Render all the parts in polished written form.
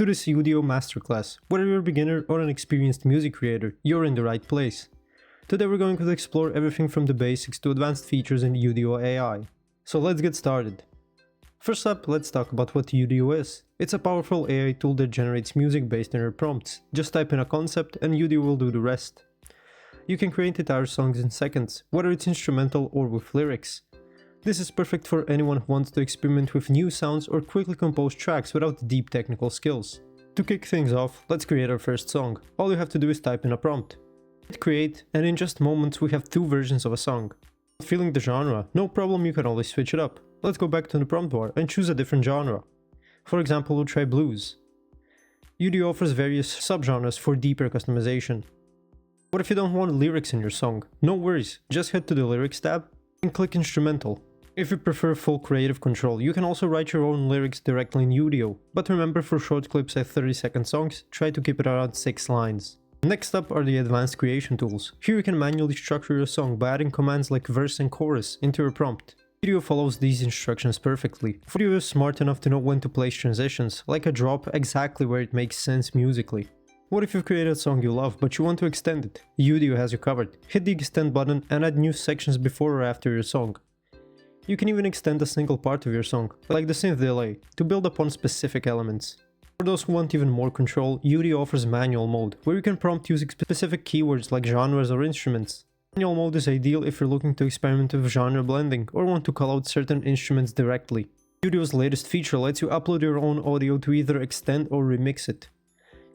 to this Udio masterclass. Whether you're a beginner or an experienced music creator, you're in the right place. Today we're going to explore everything from the basics to advanced features in Udio AI. So let's get started. First up, let's talk about what Udio is. It's a powerful AI tool that generates music based on your prompts. Just type in a concept and Udio will do the rest. You can create entire songs in seconds, whether it's instrumental or with lyrics. This is perfect for anyone who wants to experiment with new sounds or quickly compose tracks without deep technical skills. To kick things off, let's create our first song. All you have to do is type in a prompt. Hit create, and in just moments we have two versions of a song. Not feeling the genre? No problem, you can always switch it up. Let's go back to the prompt bar and choose a different genre. For example, we'll try blues. Udio offers various subgenres for deeper customization. What if you don't want lyrics in your song? No worries, just head to the lyrics tab and click instrumental. If you prefer full creative control, you can also write your own lyrics directly in Udio, but remember, for short clips at 30-second songs, try to keep it around 6 lines. Next up are the advanced creation tools. Here you can manually structure your song by adding commands like verse and chorus into your prompt. Udio follows these instructions perfectly. Udio is smart enough to know when to place transitions, like a drop, exactly where it makes sense musically. What if you've created a song you love, but you want to extend it? Udio has you covered. Hit the extend button and add new sections before or after your song. You can even extend a single part of your song, like the synth delay, to build upon specific elements. For those who want even more control, Udio offers manual mode, where you can prompt using specific keywords like genres or instruments. Manual mode is ideal if you're looking to experiment with genre blending or want to call out certain instruments directly. Udio's latest feature lets you upload your own audio to either extend or remix it.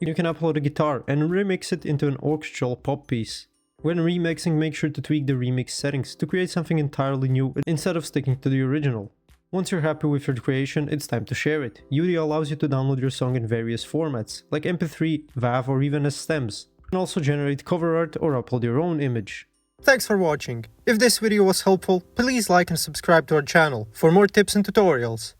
You can upload a guitar and remix it into an orchestral pop piece. When remixing, make sure to tweak the remix settings to create something entirely new instead of sticking to the original. Once you're happy with your creation, it's time to share it. Udio allows you to download your song in various formats, like MP3, WAV, or even as stems. You can also generate cover art or upload your own image. Thanks for watching. If this video was helpful, please like and subscribe to our channel for more tips and tutorials.